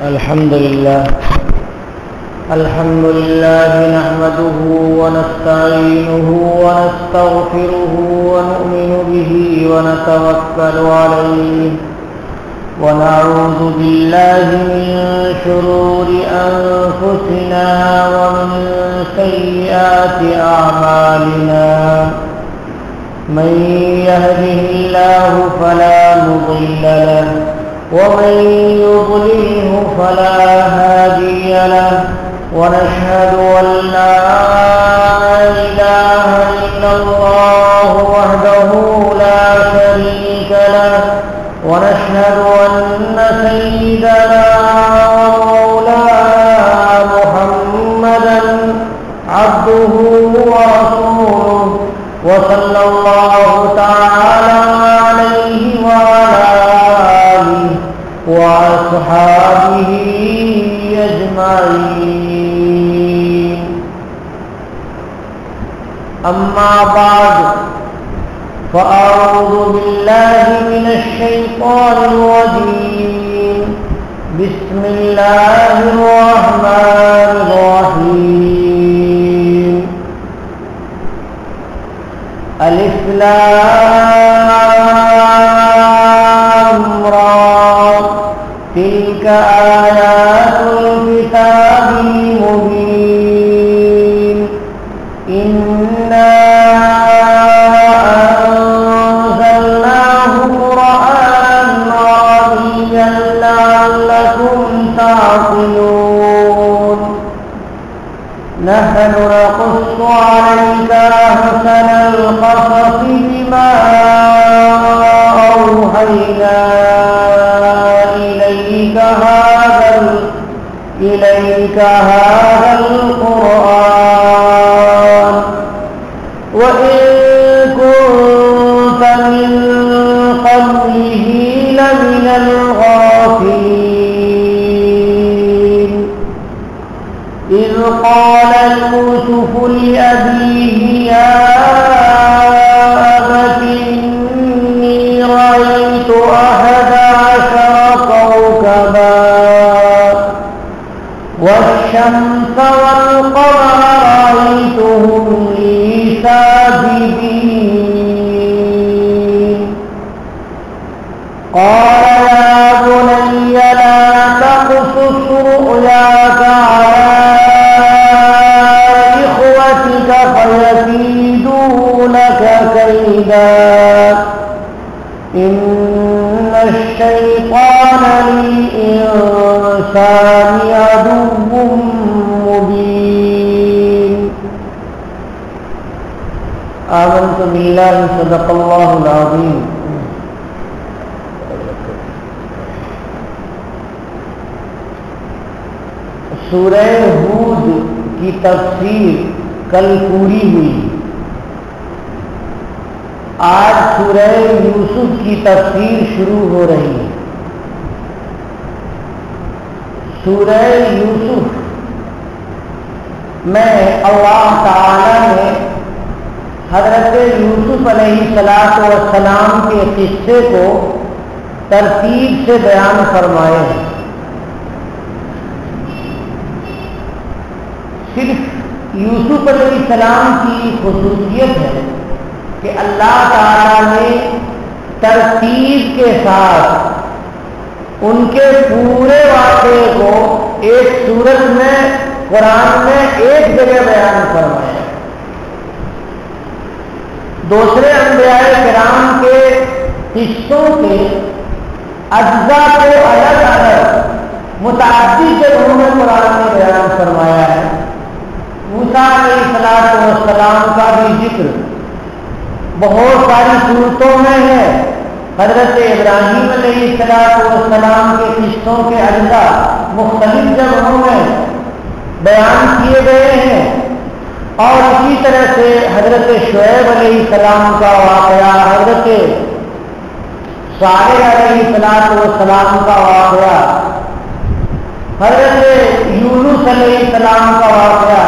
الحمد لله نحمده ونستعينه ونستغفره ونؤمن به ونتوكل عليه ونعوذ بالله من شرور أنفسنا ومن سيئات أعمالنا من يهده الله فلا مضل له ومن يضلله فلا هادي له ونشهد أن لا إله إلا الله وحده لا شريك له ونشهد أن سيدنا ومولانا محمدا عبده ورسوله وصلى الله تعالى عليه وعلى وأصحابه أجمعين أما بعد فأعوذ بالله من الشيطان الرجيم بسم الله الرحمن الرحيم ألف لام را تلك آيات الكتاب المبين إنا أنزلناه قرآنا عربيا لعلكم تعقلون نحن نقص عليك أحسن القصص بما أوحينا إليك هذا القرآن وإن كنت من قبله لمن الغافلين إذ قال يوسف لأبيه يا أبت إني رأيت 11 كوكبا والشمس والقمر رأيتهم لي ساجدين قال يا بني لا تقصص رؤياك على إخوتك فيكيدوا لك كيدا إن الشيطان للإنسان عدو مبين آمنت بالله صدق الله العظيم سورہ ہود کی تفسیر کل پوری ہوئی. آج سورہ یوسف کی تفسیر شروع ہو رہی ہے. سورہ یوسف میں اللہ تعالی نے حضرت یوسف علیہ السلام کے قصے کو ترتیب سے بیان فرمائے ہیں. صرف یوسف علیہ السلام کی خصوصیت ہے کہ اللہ تعالی نے ترتیب کے ساتھ ان کے پورے واقعے کو ایک سورت میں قرآن میں ایک جگہ بیان فرمایا. دوسرے انبیاء کرام کے قصوں کے اجزاء کو الگ الگ متعدد جگہوں میں قرآن نے بیان فرمایا ہے. موسیٰ علیہ السلام کا بھی ذکر بہت ساری صورتوں میں ہے. حضرت ابراہیم علیہ السلام کے قصوں کے اجزاء مختلف جگہوں میں بیان کیے گئے ہیں. اور اسی طرح سے حضرت شعیب علیہ السلام کا واقعہ, حضرت صالح علیہ السلام کا واقعہ, حضرت یونس علیہ السلام کا واقعہ,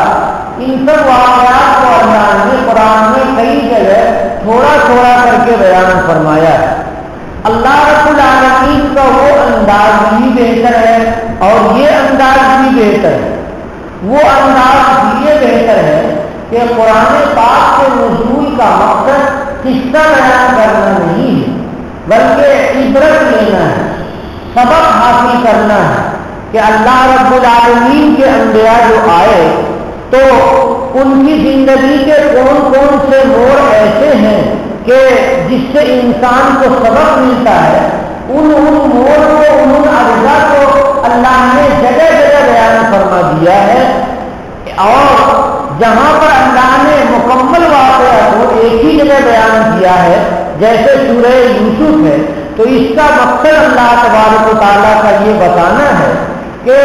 ان سب واقعات کو اللہ نے قرآن میں کئی جگہ تھوڑا تھوڑا کر کے بیان فرمایا ہے. اللہ رب العالمین کا وہ انداز بھی بہتر ہے اور یہ انداز بھی بہتر ہے۔ وہ انداز یہ بہتر ہے کہ قرآن پاک کے نزول کا مقصد قصہ بیان کرنا نہیں ہے، بلکہ عبرت لینا ہے، سبق حاصل کرنا ہے کہ اللہ رب العالمین کے انبیاء جو آئے تو ان کی زندگی کے کون کون سے موڑ ایسے ہیں کہ جس سے انسان کو سبق ملتا ہے، ان موڑ کو، ان اجزاء کو اللہ نے جگہ جگہ بیان فرما دیا ہے، اور جہاں پر اللہ نے مکمل واقعہ کو ایک ہی جگہ بیان کیا ہے جیسے سورہ یوسف ہے، تو اس کا مقصد اللہ تبارک و تعالیٰ کا یہ بتانا ہے کہ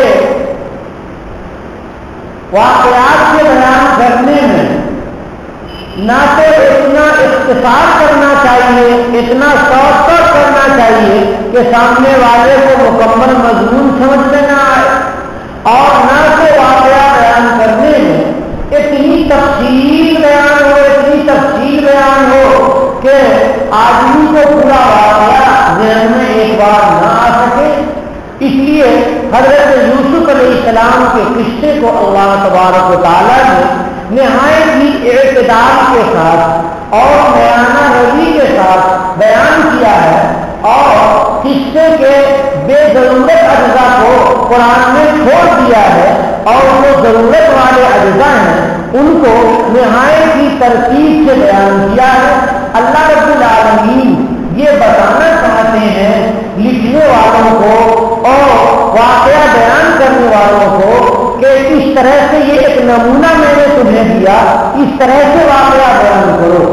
واقعات کے بیان کرنے میں نہ تو اتنا اختصار کرنا چاہیے، اتنا شارٹ کٹ کرنا چاہیے کہ سامنے والے کو مکمل مضمون سمجھ میں نہ آئے، اور نہ تو واقعہ بیان کرنے میں اتنی تفصیل بیان ہو، اتنی تفصیل بیان ہو کہ آدمی کو پورا واقعہ ذہن میں ایک بار نہ آ سکے۔ اس لیے حضرت یوسف علیہ السلام کے قصے کو اللہ تبارک و تعالیٰ نے نہایت ہی اعتدال کے ساتھ اور میانہ روی کے ساتھ بیان کیا ہے، اور قصے کے بے ضرورت اجزاء کو قرآن نے چھوڑ دیا ہے، اور جو ضرورت والے اجزاء ہیں ان کو نہایت ہی ترتیب سے بیان کیا ہے۔ اللہ رب العالمین یہ بتانا چاہتے ہیں لکھنے والوں کو اور واقعہ بیان کرنے والوں کو کہ اس طرح سے یہ ایک نمونہ میں نے تمہیں دیا، اس طرح سے واقعہ بیان کرو۔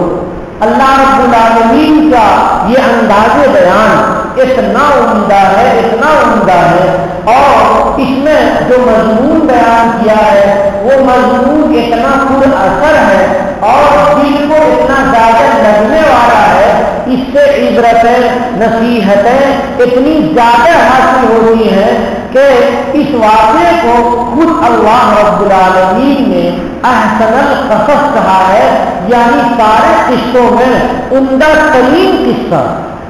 اللہ رب العالمین کا یہ انداز بیان اتنا عمدہ ہے، اتنا عمدہ ہے، اور اس میں جو مضمون بیان کیا ہے وہ مضمون اتنا پر اثر ہے اور دل کو اتنا زیادہ لگنے والا ہے، اس سے عبرتیں، نصیحتیں اتنی زیادہ حاصل ہوتی ہیں کہ اس واقعے کو خود اللہ رب العالمین نے احسن القصص کہا ہے، یعنی سارے قصوں میں عمدہ ترین قصہ،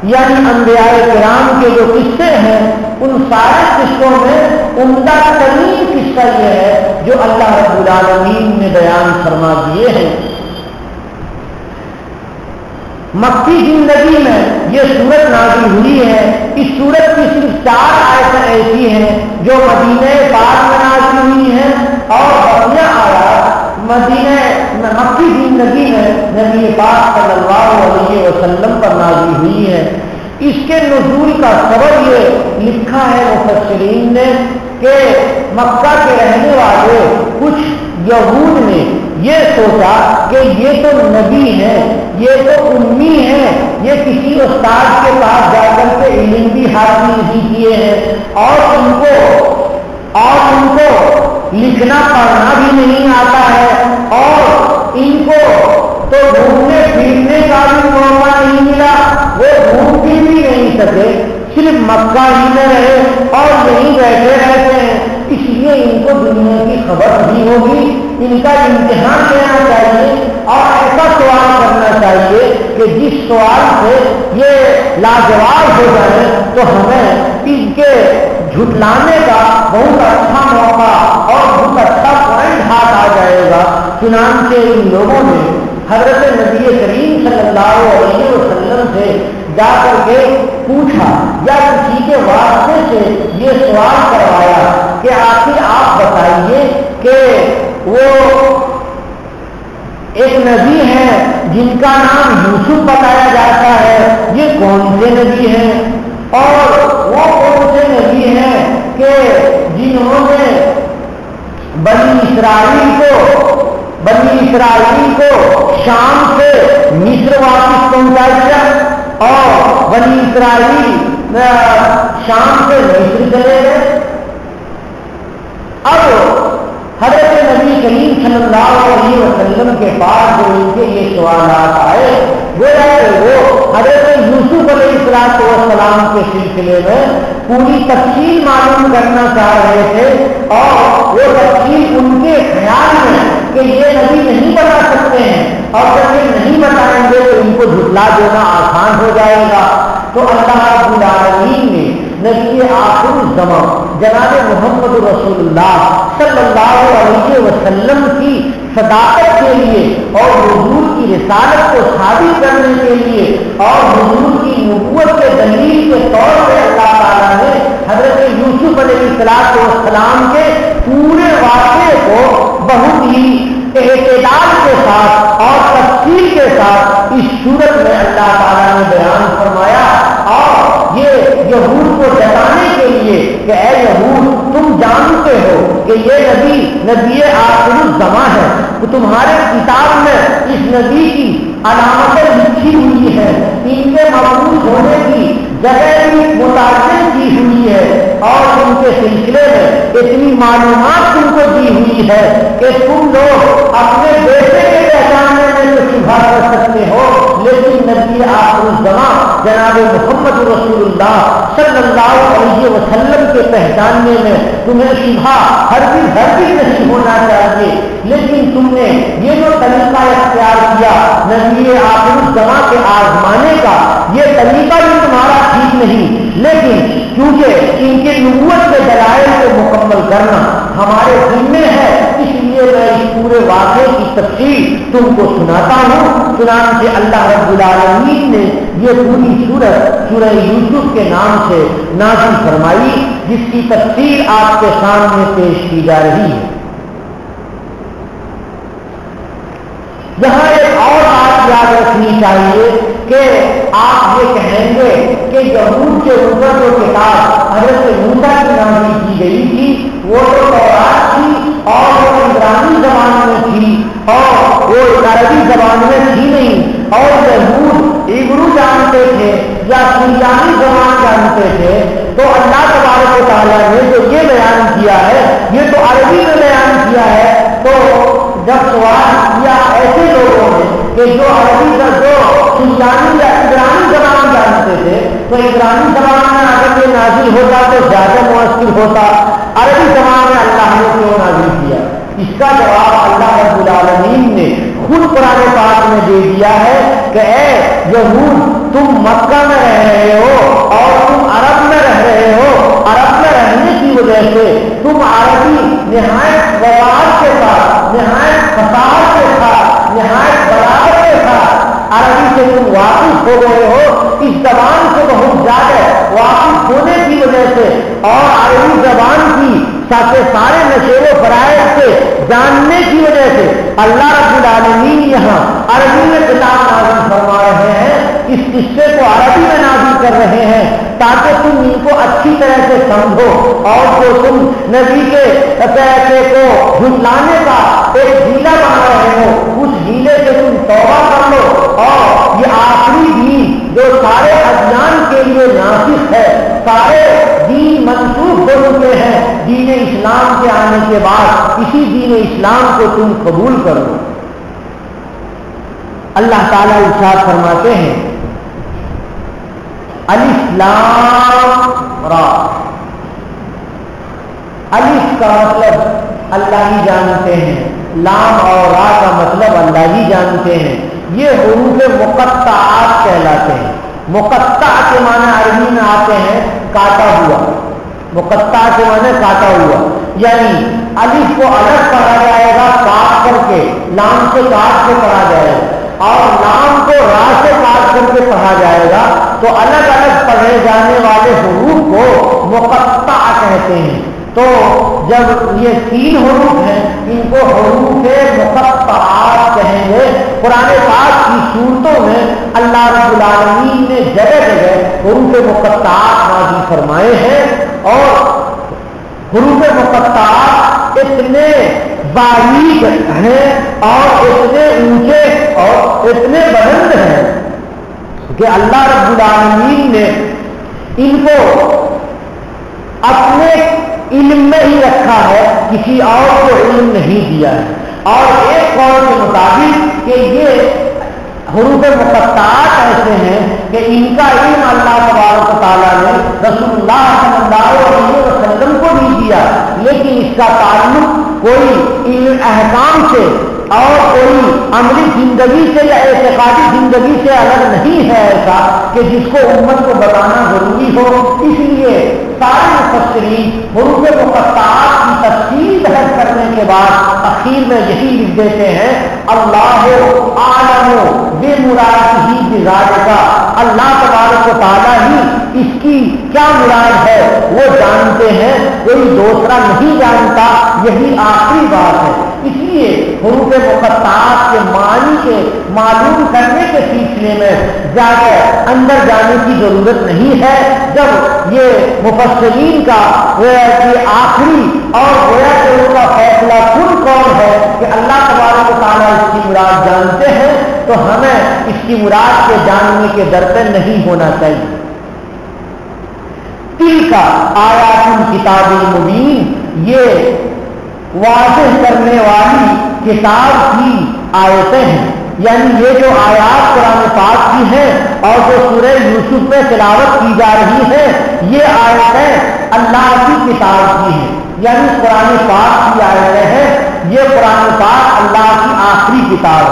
یعنی انبیاء کرام کے جو قصے ہیں ان سارے قصوں میں عمدہ ترین قصہ یہ ہے جو اللہ رب العالمین نے بیان فرما دیے ہیں۔ مکی زندگی میں یہ سورت نازل ہوئی ہے۔ اس سورت کی صرف 4 آیتیں ایسی ہیں جو مدینہ پاک میں نازل ہوئی ہیں، اور بقیہ آیات مکی زندگی میں نبی پاک صلی اللہ علیہ وسلم پر نازل ہوئی ہے۔ اس کے نزول کا سبب یہ لکھا ہے مفسرین نے کہ مکہ کے رہنے والے کچھ یہود نے یہ سوچا کہ یہ تو نبی ہیں، یہ تو امی ہیں، یہ کسی استاد کے پاس جا کر کے علم بھی حاصل نہیں کیے ہیں، اور ان کو لکھنا پڑھنا بھی نہیں آتا ہے، اور ان کو تو گھومنے پھرنے کا بھی موقع نہیں ملا، وہ گھوم پھر بھی نہیں سکے، صرف مکہ ہی میں رہے اور یہیں بیٹھے رہتے ہیں، اس لیے ان کو دنیا کی خبر نہیں ہوگی۔ ان کا امتحان لینا چاہیے اور ایسا سوال کرنا چاہیے کہ جس سوال سے یہ لاجواب ہو جائے تو ہمیں ان کے جھٹلانے کا بہت اچھا موقع اور بہت اچھا پوائنٹ ہاتھ آ جائے گا۔ چنانچہ ان لوگوں نے حضرت نبی کریم صلی اللہ علیہ وسلم سے جا کر کے پوچھا یا کسی کے واسطے سے یہ سوال کروایا کہ آخر آپ بتائیے کہ وہ ایک نبی ہے جن کا نام یوسف بتایا جاتا ہے، یہ کون سے نبی ہیں، اور وہ کون سے نبی ہیں کہ جنہوں نے بنی اسرائیل کو شام سے مصر واپس پہنچا دیا، اور بنی اسرائیل شام سے مصر چلے گئے۔ اب حضرت نبی کریم صلی اللہ علیہ وسلم کے پاس جو ان کے یہ سوالات آئے وہ حضرت یوسف علیہ السلام کے سلسلے میں پوری تفصیل معلوم کرنا چاہ رہے تھے، اور وہ تفصیل ان کے خیال میں کہ یہ نبی نہیں بتا سکتے ہیں، اور جب یہ نہیں بتائیں گے تو ان کو جھٹلا دینا آسان ہو جائے گا۔ تو اللہ رب العالمین نے نبی آخر الزمان جناب محمد رسول اللہ صلی اللہ علیہ وسلم کی صداقت کے لیے اور حضور کی رسالت کو ثابت کرنے کے لیے اور حضور کی نبوت کے دلیل کے طور پہ اللہ تعالیٰ نے حضرت یوسف علیہ السلام کے پورے واقعے کو بہت ہی اعتدال کے ساتھ اور تفصیل کے ساتھ اس صورت میں اللہ تعالیٰ نے بیان فرمایا، اور یہ یہود کو جتانے کے لیے کہ اے یہود تم جانتے ہو کہ یہ نبی آخر الزماں ہے، تو تمہارے کتاب میں اس نبی کی علامتیں لکھی ہوئی ہیں، ان کے مبعوث ہونے کی جگہ بھی متعین کی ہوئی ہے، اور ان کے سلسلے میں اتنی معلومات تم کو دی ہوئی ہے کہ تم لوگ اپنے بیٹے کے پہچاننے میں تو شبہ کر سکتے ہو، لیکن نبی آخر الزماں جناب محمد رسول اللہ صلی اللہ علیہ وسلم کے پہچاننے میں تمہیں شبہ ہرگز نہیں ہونا چاہیے۔ لیکن تم نے یہ جو طریقہ اختیار کیا نبی آخر الزماں کے آزمانے کا، یہ طریقہ بھی تمہارا ٹھیک نہیں، لیکن کیونکہ ان کی نبوت کے دلائل کو مکمل کرنا ہمارے ذمے ہے، اس لیے میں اس پورے واقعے کی تفصیل تم کو سناتا ہوں۔ چنانچہ اللہ رب العالمین نے یہ پوری سورت سورہ یوسف کے نام سے نازل فرمائی، جس کی تفصیل آپ کے سامنے پیش کی جا رہی ہے۔ یہاں ایک اور بات یاد رکھنی چاہیے کہ آپ یہ کہیں گے کہ یہود کے اوپر جو کتاب حضرت موسیٰ کی نازل کی گئی تھی وہ تو تورات تھی، اور وہ عبرانی زبان میں تھی، اور وہ عربی زبان میں تھی نہیں، اور یہود عبرو جانتے تھے یا سریانی زبان جانتے تھے، تو اللہ تبارک و تعالیٰ نے جو یہ بیان کیا ہے یہ تو عربی میں بیان کیا ہے۔ تو جب سوال کیا ایسے لوگوں نے کہ جو عربی کا جو سریانی یا عبرانی زبان جانتے تھے، تو عبرانی زبان میں اگر یہ نازل ہوتا تو زیادہ مؤثر ہوتا، عربی زبان میں اللہ نے کیوں نازل کیا؟ اس کا جواب اللہ رب العالمین نے خود قرآن پاک میں دے دیا ہے کہ اے یہود تم مکہ میں رہ رہے ہو اور تم عرب میں رہ رہے ہو، عرب میں رہنے کی وجہ سے تم عربی نہایت وقار کے ساتھ، نہایت فصاحت کے ساتھ، نہایت بلاغت کے ساتھ عربی سے تم واقف ہو گئے ہو، اس زبان سے بہت زیادہ واقف ہونے کی وجہ سے اور عربی زبان کی سارے نشیب و فرائض سے جاننے کی وجہ سے اللہ رب العالمین یہاں عربی میں کتاب نازل فرما رہے ہیں، اس قصے کو عربی میں نازل کر رہے ہیں تاکہ تم ان کو اچھی طرح سے سمجھو، اور جو تم نبی کے فیصلے کو جھٹلانے کا ایک ہیلا بنا رہے ہو اس ہیلے سے تم توبہ کر لو، اور یہ آخری دین جو سارے ادیان کے لیے ناسخ ہے، سارے دین منسوخ ہو چکے ہیں، دین اسلام کے آنے کے بعد اسی دین اسلام کو تم قبول کرو۔ اللہ تعالیٰ ارشاد فرماتے ہیں الف لام را، الف کا مطلب اللہ ہی جانتے ہیں، لام اور را کا مطلب اللہ ہی جانتے ہیں، یہ حروف مقطعات کہلاتے ہیں۔ مقطع کے معنی عربی میں آتے ہیں کاٹا ہوا، مقطع کے معنی کاٹا ہوا، یعنی الف کو الگ پڑھا جائے گا کاٹ کر کے، لام سے کاٹ کے پڑھا جائے گا، اور لام کو را سے کاٹ کر کے پڑھا جائے گا، تو الگ الگ پڑھے جانے والے حروف کو مقطع کہتے ہیں۔ تو جب یہ تین حروف ہیں ان کو حروف مقطعات کہیں گے۔ قرآن پاک کی صورتوں میں اللہ رب العالمین نے جگہ جگہ حروف مقطعات نازل فرمائے ہیں، اور حروف مقطعات اتنے باریک ہیں اور اتنے اونچے اور اتنے بلند ہیں کہ اللہ رب العالمین نے ان کو اپنے علم میں ہی رکھا ہے، کسی اور کو علم نہیں دیا ہے۔ اور ایک قول کے مطابق کہ یہ حروف مقطعات ایسے ہیں کہ ان کا علم اللہ تبارک و تعالیٰ نے رسول اللہ صلی اللہ علیہ وسلم کو نہیں دیا، لیکن اس کا تعلق کوئی علم احکام سے، اور کوئی عملی زندگی سے یا اعتقادی زندگی سے الگ نہیں ہے ایسا کہ جس کو امت کو بتانا ضروری ہو. اس لیے سارے مفسرین حروف مقطعات کی تفصیل بحث کرنے کے بعد اخیر میں یہی لکھ دیتے ہیں اللہ اعلم بمرادہ بذالک. اللہ تبارک و تعالیٰ ہی اس کی کیا مراد ہے وہ جانتے ہیں, کوئی دوسرا نہیں جانتا. یہی آخری بات ہے. اس لیے حروف مقطعات کے معنی کے معلوم کرنے کے سلسلے میں زیادہ اندر جانے کی ضرورت نہیں ہے. جب یہ مفسرین کا یہ آخری اور گویا کہ ان کا فیصلہ کن کون ہے کہ اللہ تبارک و تعالیٰ اس کی مراد جانتے ہیں, تو ہمیں اس کی مراد کے جاننے کے در پہ نہیں ہونا چاہیے. تل کا آیات کتاب المبین, یہ واضح کرنے والی کتاب کی آیتیں ہیں. یعنی یہ جو آیات قرآن پاک کی ہیں اور جو سورہ یوسف میں تلاوت کی جا رہی ہیں, یہ آیتیں اللہ کی کتاب کی ہیں. یعنی قرآن پاک کی آیتیں ہیں. یہ قرآن پاک اللہ کی آخری کتاب ہے.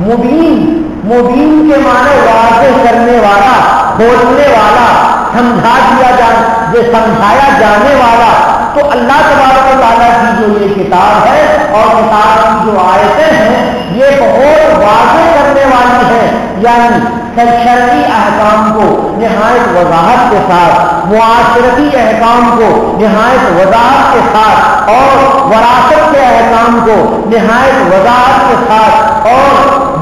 مبین, مبین کے معنی واضح کرنے والا, کھولنے والا, سمجھایا جانے والا. تو اللہ تبارک و تعالیٰ کی جو یہ کتاب ہے اور کتاب کی جو آیتیں ہیں یہ بہت واضح کرنے والی ہیں. یعنی شرعی احکام کو نہایت وضاحت کے ساتھ, معاشرتی احکام کو نہایت وضاحت کے ساتھ, اور وراثت کے احکام کو نہایت وضاحت کے ساتھ, اور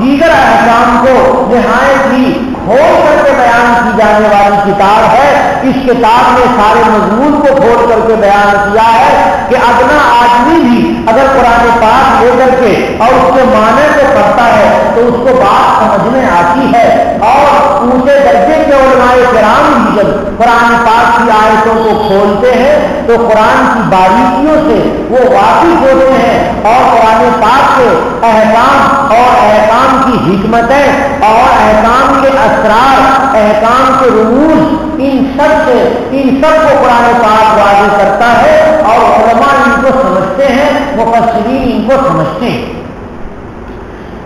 دیگر احکام کو نہایت ہی کھول کر کے بیان کی جانے والی کتاب ہے. اس کتاب نے سارے مضمون کو کھول کر کے بیان کیا ہے کہ ادنا آدمی بھی اگر قرآن پاک لے کر کے اور اس کے معنی کو پڑھتا ہے تو اس کو بات سمجھ میں آتی ہے. اور اونچے درجے کے علماء کرام بھی جب قرآن پاک کی آیتوں کو کھولتے ہیں تو قرآن کی باریکیوں سے وہ واقف ہوتے ہیں, اور قرآن پاک کے احکام اور احکام کی حکمتیں اور احکام کے اسرار, احکام کے رموز, ان سب کو قرآن پاک واضح کرتا ہے. اور علماء ان کو سمجھتے ہیں, مفسرین ان کو سمجھتے ہیں.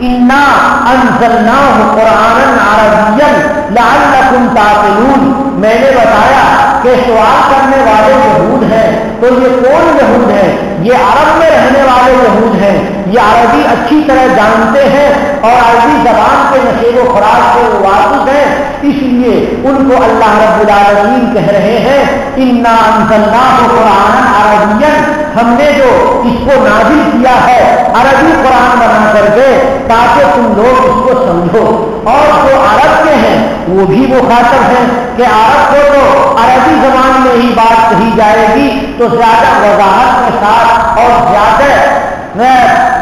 انا انزلناہ قرآنا عربیا لعلکم تعقلون. میں نے بتایا کہ سوال کرنے والے یہود ہیں, تو یہ کون یہود ہیں؟ یہ عرب میں رہنے والے یہود ہیں. یہ عربی اچھی طرح جانتے ہیں اور عربی زبان کے نشیب و فراز سے واقف ہیں. اس لیے ان کو اللہ رب العالمین کہہ رہے ہیں انا انزلناہ قرآنا عربیا, ہم نے جو اس کو نازل کیا ہے عربی قرآن بنا کر کے تاکہ تم لوگ اس کو سمجھو. اور جو عرب کے ہیں وہ بھی مخاطب ہیں کہ عرب کو تو عربی زبان میں ہی بات کہی جائے گی تو زیادہ وضاحت کے ساتھ اور زیادہ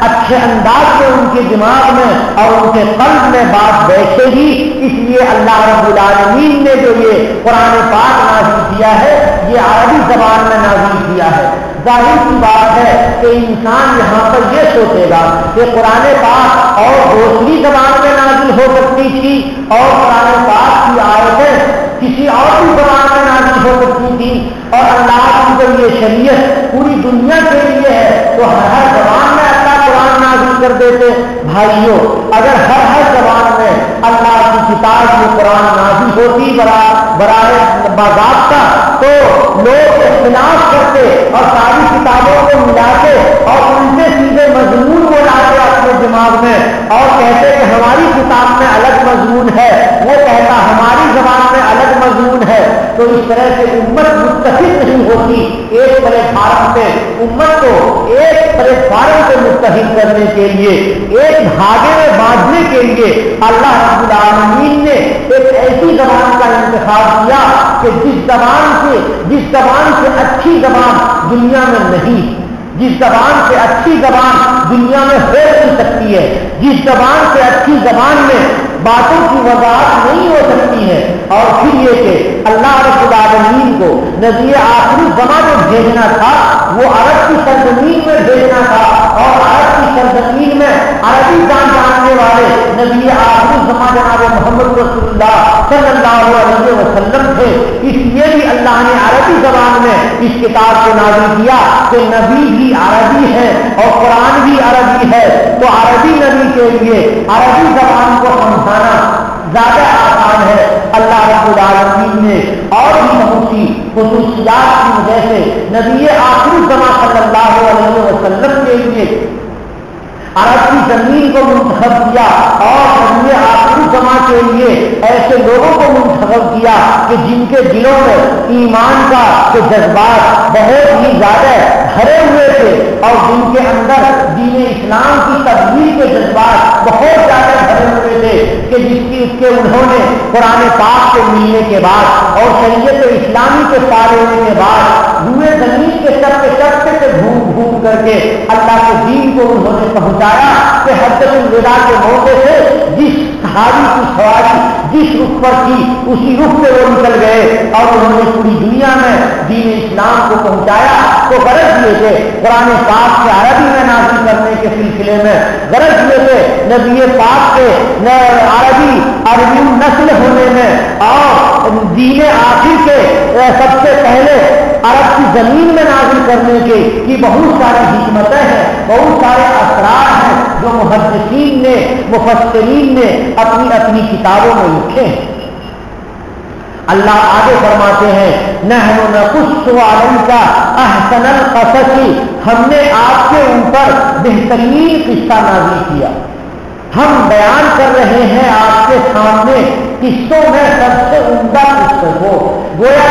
اچھے انداز میں ان کے دماغ میں اور ان کے قلب میں بات بیٹھے گی. اس لیے اللہ رب العالمین نے جو یہ قرآن پاک نازل کیا ہے یہ عربی زبان میں نازل کیا ہے. ظاہر کی بات ہے کہ انسان یہاں پر یہ سوچے گا کہ قرآن پاک اور دوسری زبان میں نازل ہو سکتی تھی اور قرآن پاک کی آیتیں کسی اور بھی زبان میں نازل ہو سکتی تھی, اور اللہ کی جو یہ شریعت پوری دنیا کے لیے ہے تو ہر زبان میں اللہ قرآن نازل کر دیتے. بھائیوں, اگر ہر زبان میں اللہ کی کتاب میں قرآن نازل ہوتی براہ باضابطہ تو لوگ اختلاف کرتے اور ساری کتابوں کو ملاتے اور ان سے سیدھے مضمون کو لاتے اپنے دماغ میں اور کہتے کہ ہماری کتاب میں الگ مضمون ہے, وہ کہتا ہماری زبان میں الگ مضمون ہے. تو اس طرح سے امت متحد نہیں ہوتی. ایک پلیٹ فارم پہ امت کو ایک پلیٹ فارم پہ متحد کرنے کے لیے, ایک دھاگے میں باندھنے کے لیے اللہ رب العالمین نے ایک ایسی زبان کا انتخاب کیا کہ جس زبان سے اچھی زبان دنیا میں نہیں, جس زبان سے اچھی زبان دنیا میں ہو نہیں سکتی ہے, جس زبان سے اچھی زبان میں باتوں کی وضاحت نہیں ہو سکتی ہے. اور پھر یہ کہ اللہ رب العالمین کو نبی آخری زماں جو بھیجنا تھا وہ عرب کی سرزمین میں بھیجنا تھا, اور عرب کی سرزمین میں عربی جاننے والے نبی آخری زماں جناب محمد رسول اللہ صلی اللہ علیہ وسلم تھے. اس لیے بھی اللہ نے عربی زبان میں اس کتاب کو نازل کیا کہ نبی بھی عربی ہے اور قرآن بھی عربی ہے، تو عربی نبی کے لیے عربی زبان کو سمجھانا زیادہ آسان ہے۔ اللہ رب العالمین نے اور بھی بہت سی خصوصیات کی وجہ سے نبی آخر الزماں صلی اللہ علیہ وسلم کے لیے عرب کی زمین کو منتخب کیا اور نبی آخر الزماں کے لیے ایسے لوگوں کو منتخب کیا کہ جن کے دلوں میں ایمان کا کے جذبات بہت ہی زیادہ بھرے ہوئے تھے اور جن کے اندر دین اسلام کی تبلیغ کے جذبات بہت زیادہ بھرے ہوئے تھے کہ اس کے انہوں نے قرآن پاک کے ملنے کے بعد اور شریعت اسلامی کے پائے ہونے کے بعد روئے زمین کے چپتے سے گھوم کر کے اللہ کے دین کو انہوں نے پہنچایا کہ حجۃ الوداع کے موقع سے جس صحابی کی سواری جس رخ پر تھی اسی رخ سے وہ نکل گئے اور انہوں نے پوری دنیا میں دین اسلام کو پہنچایا۔ تو غرض یہ تھے قرآن پاک کے عربی میں نازل کرنے کے سلسلے میں، غرض یہ تھے نبی پاک کے عربی نسل ہونے میں اور دین آخر کے سب سے پہلے عرب کی زمین میں نازل کرنے کی بہت ساری حکمتیں ہیں، بہت سارے اسرار ہیں جو محدثین نے مفسرین نے اپنی اپنی کتابوں میں لکھے ہیں۔ اللہ آگے فرماتے ہیں نحن نقص علیک احسن القصص، ہم نے آپ کے اوپر بہترین قصہ نازل کیا، ہم بیان کر رہے ہیں آپ کے سامنے قصوں میں سب سے عمدہ قصوں کو، گویا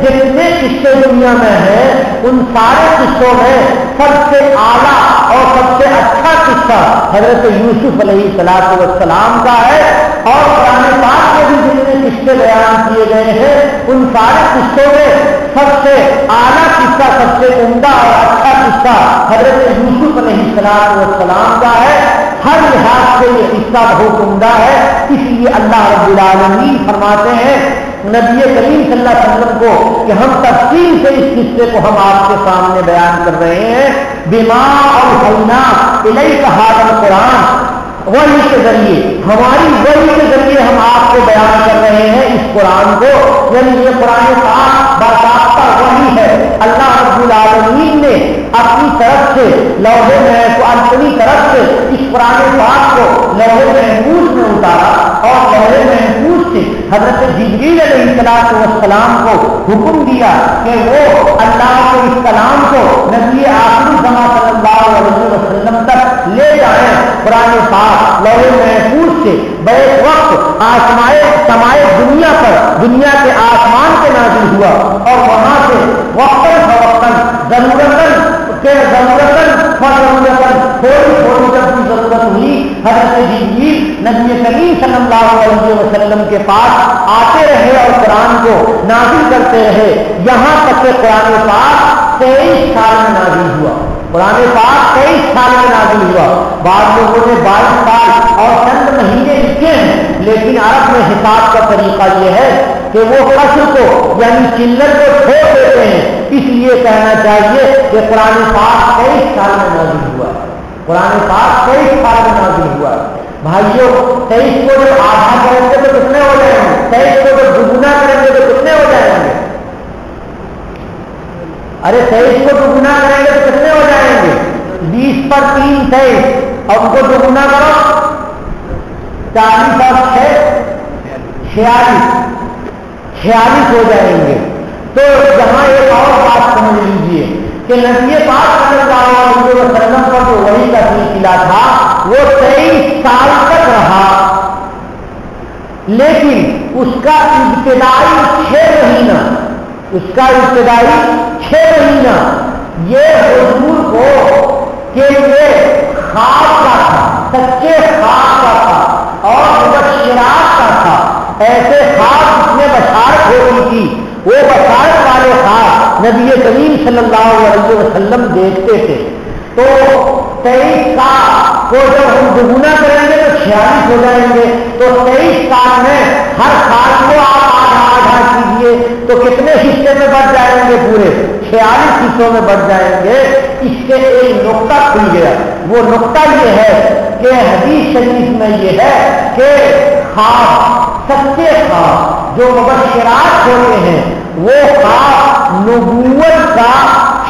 کہ جتنے قصے دنیا میں ہیں ان سارے قصوں میں سب سے اعلیٰ اور سب سے اچھا قصہ حضرت یوسف علیہ السلام کا ہے، اور قرآن پاک کے بھی جتنے قصے بیان کیے گئے ہیں ان سارے قصوں میں سب سے اعلیٰ قصہ سب سے عمدہ اور اچھا قصہ حضرت یوسف علیہ السلام کا ہے۔ ہر لحاظ سے یہ قصہ بہت عمدہ ہے، اس لیے اللہ رب العالمین فرماتے ہیں نبی کریم صلی اللہ علیہ وسلم کو کہ ہم تفصیل سے اس قصے کو ہم آپ کے سامنے بیان کر رہے ہیں۔ بما اوحینا الیک ھذا القرآن، وحی کے ذریعے ہماری وحی کے ذریعے ہم آپ کو بیان کر رہے ہیں اس قرآن کو، یعنی یہ قرآن پاک باضابطہ وحی ہے۔ اللہ رب العالمین نے اپنی طرف سے اپنی طرف سے اس قرآن پاک کو لوح محفوظ میں اتارا اور لوح محفوظ سے حضرت جبریل علیہ السلام کو حکم دیا کہ وہ اللہ کے اس کلام کو نبی آخر الزماں صلی اللہ علیہ وسلم تک لے جائیں۔ قرآن پاک لوح محفوظ سے بیک وقت سمائے دنیا پر، دنیا کے آسمان پہ نازل ہوا اور وہاں سے وقتاً فوقتاً ضرورتاً تھوڑی جب کی ضرورت ہوئی حضرت جبریل نبی کریم صلی اللہ علیہ وسلم کے پاس آتے رہے اور قرآن کو نازل کرتے رہے، یہاں تک کہ قرآن پاک 23 سال میں نازل ہوا۔ قرآن پاک 23 سال میں نازل ہوا، بعض لوگوں نے 22 سال اور چند مہینے لکھے ہیں، لیکن عرب میں حساب کا طریقہ یہ ہے کہ وہ قصر کو یعنی چلر کو چھوڑ دیتے ہیں، اس لیے کہنا چاہیے کہ قرآن پاک 23 سال میں نازل ہوا، قرآن پاک 23 سال میں نازل ہوا۔ بھائیوں 23 کو جب آدھا کریں گے تو کتنے ہو جائیں گے؟ 23 کو جب دگنا کریں گے تو کتنے ہو جائیں گے؟ ارے 23 کو دگنا کریں گے تو کتنے ہو جائیں گے؟ 20 پر 3 23، اور ان کو دگنا کرو 40 اور 6 46 ہو جائیں گے۔ تو یہاں ایک اور بات سمجھ لیجیے کہ نبی پاک صلی اللہ علیہ وسلم کا جو وحی کا سلسلہ تھا وہ 23 سال تک رہا، لیکن اس کا ابتدائی 6 مہینہ یہ حضور کو کے لیے خواب کا تھا، سچے خواب کا تھا اور مبشرات کا تھا۔ ایسے خواب جس میں بشارت ہو رہی تھی، وہ بشارت والے خواب نبی کریم صلی اللہ علیہ وسلم دیکھتے تھے۔ تو 23 سال کو جب ہم دگنا کریں گے تو 46 ہو جائیں گے، تو 23 سال میں ہر سال کو آپ آدھا کیجیے تو کتنے حصے میں بڑھ جائیں گے؟ پورے 46 حصوں میں بڑھ جائیں گے۔ اس کے ایک نقطہ کھل گیا، وہ نقطہ یہ ہے کہ حدیث شریف میں یہ ہے کہ خواب، سچے خواب جو مبشرات ہوتے ہیں، وہ خواب نبوت کا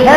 6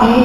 3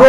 2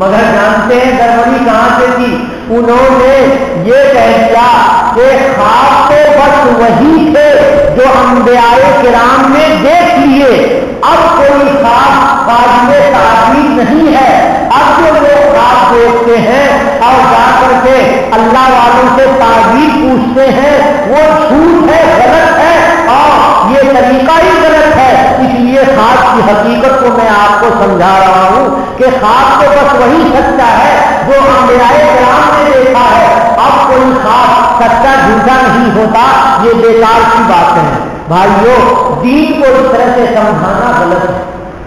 مگر جانتے ہیں گڑبڑی کہاں سے تھی؟ انہوں نے یہ کہہ دیا کہ خواب تو بس وہی تھے جو انبیاء کرام نے دیکھ لیے، اب کوئی خواب قابل تعبیر نہیں ہے۔ اب جو لوگ خواب دیکھتے ہیں اور جا کر کے اللہ والوں سے تعبیر پوچھتے ہیں وہ جھوٹ ہے، غلط ہے، اور یہ طریقہ ہی غلط ہے۔ اس لیے خواب کی حقیقت کو میں آپ کو سمجھا رہا ہوں کہ خواب تو بس وہی سچا ہے جو انبیاء کرام نے دیکھا ہے، اب کوئی خواب سچا جھوٹا نہیں ہوتا، یہ بیکار کی بات ہے۔ بھائیوں، دین کو اس طرح سے سمجھانا غلط ہے،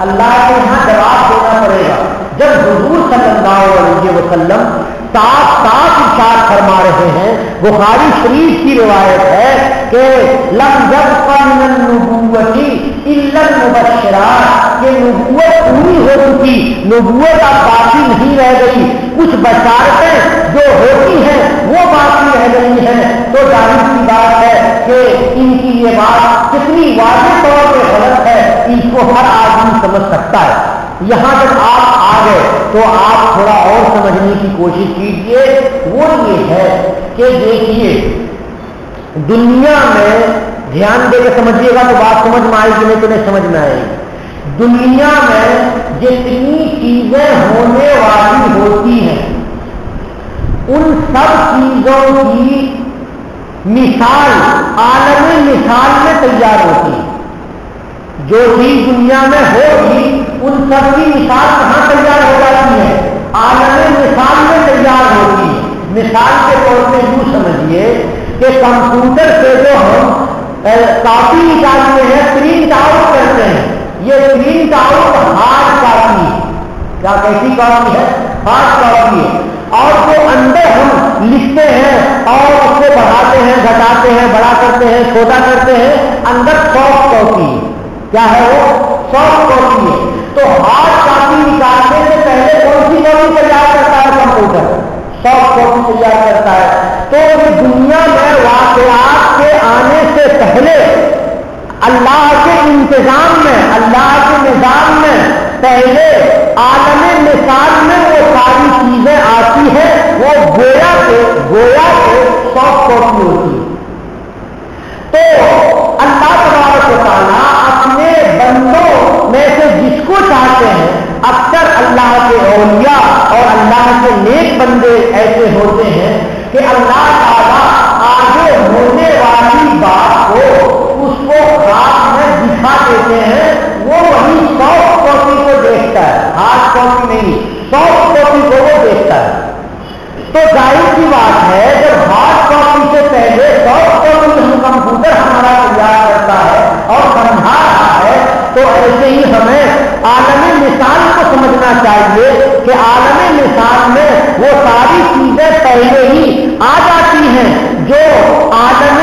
اللہ کے یہاں جواب دینا پڑے گا۔ جب حضور صلی اللہ علیہ وسلم صاف ارشاد فرما رہے ہیں، بخاری شریف کی روایت ہے کہ لم یبق من النبوۃ الا المبشرات، کہ نبوت پوری ہو چکی، نبوت اب باقی نہیں رہ گئی، کچھ بشارتیں جو ہوتی ہیں وہ باقی رہ گئی ہیں۔ تو ظاہر سی بات ہے کہ ان کی یہ بات کتنی واضح طور پہ غلط ہے، اس کو ہر آدمی سمجھ سکتا ہے۔ یہاں جب آپ آ گئے تو آپ تھوڑا اور سمجھنے کی کوشش کیجئے، وہ یہ ہے کہ دیکھیے دنیا میں، دھیان دے کے سمجھیے گا تو بات سمجھ میں آئے گی، نہیں تو نہیں سمجھ میں آئے گی۔ دنیا میں جتنی چیزیں ہونے والی ہوتی ہیں ان سب چیزوں کی مثال عالم مثال میں تیار ہوتی ہے۔ جو چیز دنیا میں ہوگی ان سب کی مثال کہاں تیار ہو جاتی ہے؟ عالم مثال میں تیار ہوتی ہے۔ مثال کے طور پہ یوں سمجھیے کہ کمپیوٹر سے جو ہم کاپی نکالتے ہیں، پرنٹ آؤٹ کرتے ہیں، یہ پرنٹ آؤٹ ہارڈ کاپی ہے۔ کیا کیسی کاپی ہے؟ ہارڈ کاپی ہے۔ اور جو اندر ہم لکھتے ہیں اور اس کو بڑھاتے ہیں، گھٹاتے ہیں، بڑا کرتے ہیں، چھوٹا کرتے ہیں، اندر سافٹ کاپی ہے۔ کیا ہے وہ؟ سافٹ کاپی ہے۔ تو ہارڈ کاپی نکالنے سے پہلے کون سی کاپی تیار کرتا ہے کمپیوٹر؟ سافٹ کاپی تیار کرتا ہے۔ تو یہ دنیا میں واقعات کے آنے سے پہلے اللہ کے انتظام میں، اللہ کے نظام میں پہلے عالم مثال میں وہ ساری چیزیں آتی ہیں، وہ گویا کے سافٹ کاپی ہوتی ہے۔ تو اللہ تبارک و تعالیٰ اپنے بندوں میں سے جس کو چاہتے ہیں، اکثر اللہ کے اولیاء اور اللہ کے نیک بندے ایسے ہوتے ہیں کہ اللہ تعالیٰ آگے ہونے والی بات کو اس کو خواب میں دکھا دیتے ہیں، وہ وہی سافٹ کاپی کو دیکھتا ہے، ہارڈ کاپی نہیں، سافٹ کاپی کو وہ دیکھتا ہے۔ تو ظاہر سی بات ہے جب ہارڈ کاپی سے پہلے سافٹ کاپی کمپیوٹر ہمارا تیار کرتا ہے اور سمجھا رہا ہے، تو ایسے ہی ہمیں عالم مثال کو سمجھنا چاہیے کہ عالم مثال میں وہ ساری چیزیں پہلے ہی آ جاتی ہیں جو عالم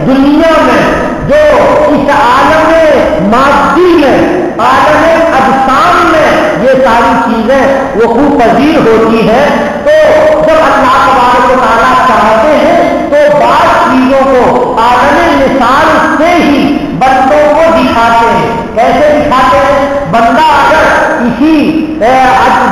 دنیا میں، جو اس عالم مادی میں، عالم اجسام میں یہ ساری چیزیں وقوع پذیر ہوتی ہیں۔ تو جب اللہ تبارک و تعالیٰ چاہتے ہیں تو بعض چیزوں کو عالم مثال سے ہی بندوں کو دکھاتے ہیں۔ کیسے دکھاتے ہیں؟ بندہ اگر اسی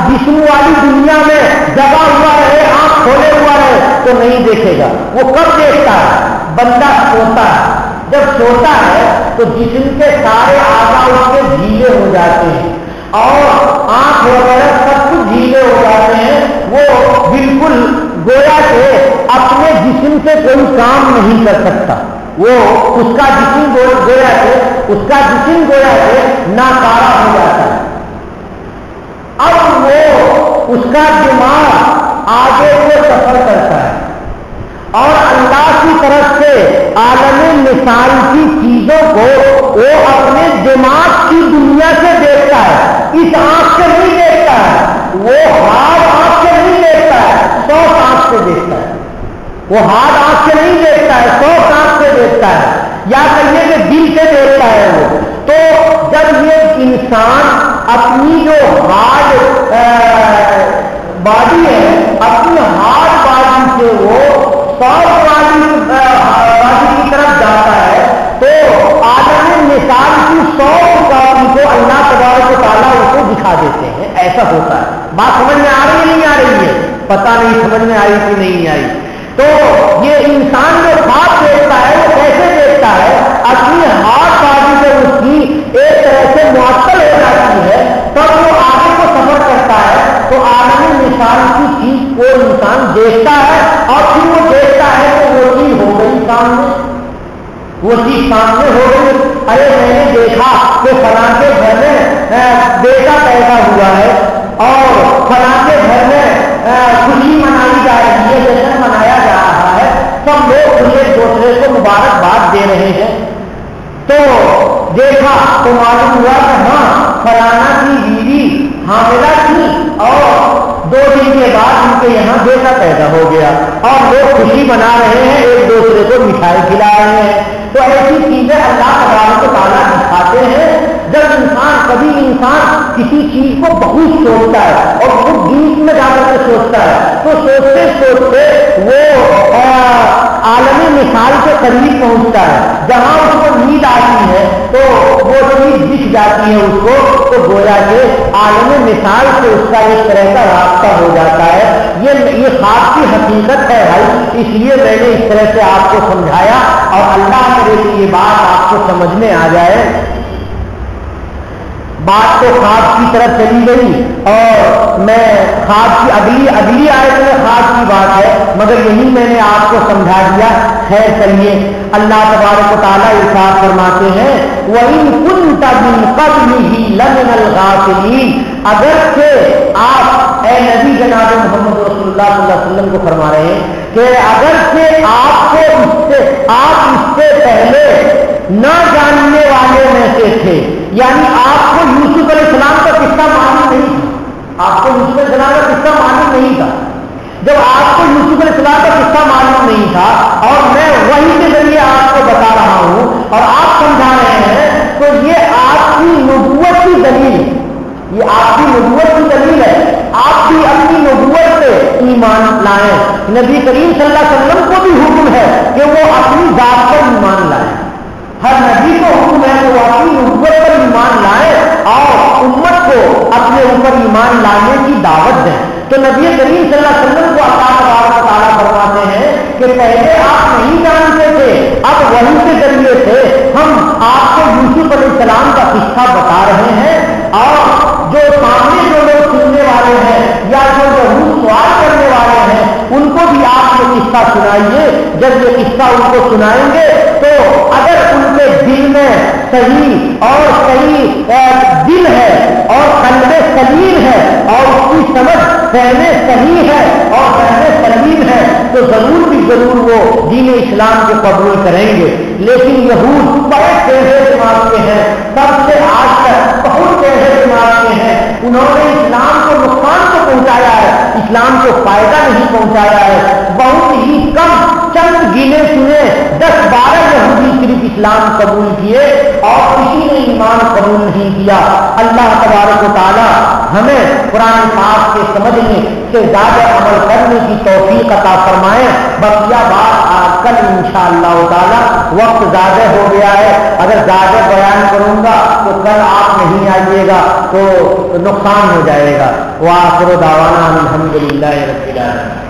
جسم والی دنیا میں جگا ہوا رہے، آنکھ کھولے ہوا رہے تو نہیں دیکھے گا۔ وہ کب دیکھتا ہے؟ بندہ سوتا ہے۔ جب سوتا ہے تو جسم کے سارے اعضاء اس کے ڈھیلے ہو جاتے ہیں اور آنکھ وغیرہ سب کچھ ڈھیلے ہو جاتے ہیں، وہ بالکل گویا کہ اپنے جسم سے کوئی کام نہیں کر سکتا، وہ اس کا جسم گویا کہ ناکارہ ہو جاتا ہے۔ اب وہ اس کا دماغ آگے کو سفر کرتا ہے اور اللہ کی طرف سے عالم مثال کی چیزوں کو وہ اپنے دماغ کی دنیا سے دیکھتا ہے، اس آنکھ سے نہیں دیکھتا ہے، وہ ہارڈ آنکھ سے نہیں دیکھتا ہے، سافٹ آنکھ سے دیکھتا ہے۔ وہ ہارڈ آنکھ سے نہیں دیکھتا ہے، سافٹ آنکھ سے دیکھتا ہے، یا کہیے کہ دل سے دیکھتا ہے وہ۔ تو جب یہ انسان اپنی جو ہارڈ باڈی ہے، اپنی ہارڈ باڈی سے وہ سافٹ باڈی کی طرف جاتا ہے، تو عالم مثال کی 100 کاپی کو اللہ تبارک و تعالیٰ اس کو دکھا دیتے ہیں. ایسا ہوتا ہے. بات سمجھ میں آ رہی ہے نہیں آ رہی ہے؟ پتہ نہیں سمجھ میں آئی کہ نہیں آئی. تو یہ انسان جو خواب دیکھتا ہے وہ کیسے دیکھتا ہے؟ اپنی ہاتھ بازی جب اس کی ایک طرح سے معطل ہو جاتی ہے تب وہ آگے کو سفر کرتا ہے. تو عالمی مثال کی چیز کو انسان دیکھتا ہے اور پھر وہ دیکھتا ہے کہ وہ چیز ہو گئی سامنے، وہ چیز سامنے ہو گئی. ارے میں نے دیکھا کہ فلاں کے گھر میں بیٹا پیدا ہوا ہے اور فلاں کے گھر میں خوشی منائی جا رہی ہے، جشن منایا جا رہا ہے، سب لوگ ایک دوسرے کو مبارکباد دے رہے ہیں. تو دیکھا تو معلوم ہوا کہ ہاں فلانا کی بیوی حاملہ تھی اور 2 دن کے بعد ان کے یہاں بیٹا پیدا ہو گیا اور لوگ خوشی منا رہے ہیں، ایک دوسرے کو مٹھائی کھلا رہے ہیں. تو ایسی چیزیں اللہ تبارک و تعالیٰ دکھاتے ہیں. جب کبھی انسان کسی چیز کو بہت سوچتا ہے اور خود بیچ میں جا کر کے سوچتا ہے تو سوچتے سوچتے وہ عالمی مثال کے قریب پہنچتا ہے. جہاں اس کو نیند آتی ہے تو وہ چیز دکھ جاتی ہے اس کو، تو گویا کہ عالمی مثال سے اس کا ایک طرح کا رابطہ ہو جاتا ہے. یہ خواب کی حقیقت ہے بھائی، اس لیے میں نے اس طرح سے آپ کو سمجھایا اور اللہ کرے کہ یہ بات آپ کو سمجھ میں آ جائے. بات تو خواب کی طرف چلی گئی اور میں خواب کی اگلی آیت میں خواب کی بات ہے مگر یہی میں نے آپ کو سمجھا دیا. خیر چلیے، اللہ تبارک و تعالیٰ ارشاد فرماتے ہیں وَإِن كُنتَ مِن قَبْلِهِ لَمِنَ الْغَافِلِينَ. اگرچہ آپ اے نبی جناب محمد رسول اللہ صلی اللہ علیہ وسلم کو فرما رہے ہیں کہ اگرچہ آپ اس سے پہلے نہ جاننے والے میں سے تھے، یعنی آپ کو یوسف علیہ السلام کا قصہ معلوم نہیں تھا. آپ کو یوسف علیہ السلام کا قصہ معلوم نہیں تھا. جب آپ کو یوسف علیہ السلام کا قصہ معلوم نہیں تھا اور میں وحی کے ذریعے آپ کو بتا رہا ہوں اور آپ سمجھا رہے ہیں تو یہ آپ کی نبوت کی دلیل، یہ آپ کی نبوت کی دلیل ہے. آپ بھی اپنی نبوت سے ایمان لائیں. نبی کریم صلی اللہ علیہ وسلم کو بھی حکم ہے کہ وہ اپنی ذات پر ایمان لائیں. ہر نبی کو حکم ہے کہ وہ اپنی نبوت پر ایمان لائے اور امت کو اپنے اوپر ایمان لانے کی دعوت دیں. تو نبی کریم صلی اللہ علیہ وسلم کو اللہ تبارک و تعالیٰ فرماتے ہیں کہ پہلے آپ نہیں جانتے تھے، اب وحی کے ذریعے سے ہم آپ کو یوسف علیہ السلام کا قصہ بتا رہے ہیں اور جو سامنے جو لوگ سننے والے ہیں یا جو سوال کرنے والے ہیں ان کو بھی آپ یہ قصہ سنائیے. جب یہ قصہ ان کو سنائیں گے تو اگر ان کے دل میں صحیح اور صحیح دل ہے اور قلب سلیم ہے اور اس کی سمجھ فہم صحیح ہے اور فہم سلیم ہے تو ضرور وہ دین اسلام کو قبول کریں گے. لیکن یہود بڑے ٹیڑھے دماغ کے ہیں، سب سے آج تک بہت ٹیڑھے دماغ کے ہیں. انہوں نے اسلام کو نقصان تو پہنچایا ہے، اسلام کو فائدہ نہیں پہنچایا ہے. بہت ہی کم چند گنے چنے 10-12 یہودی صرف اسلام قبول کیے اور کسی نے ایمان قبول نہیں کیا. اللہ تبارک و تعالیٰ ہمیں قرآن پاک کے سمجھنے سے زیادہ عمل کرنے کی توفیق عطا فرمائے. بقیہ بات کل انشاءاللہ تعالیٰ، وقت زیادہ ہو گیا ہے، اگر زیادہ بیان کروں گا تو کل آپ نہیں آئیے گا تو نقصان ہو جائے گا. وآخر دعوانا الحمدللہ رب العالمین.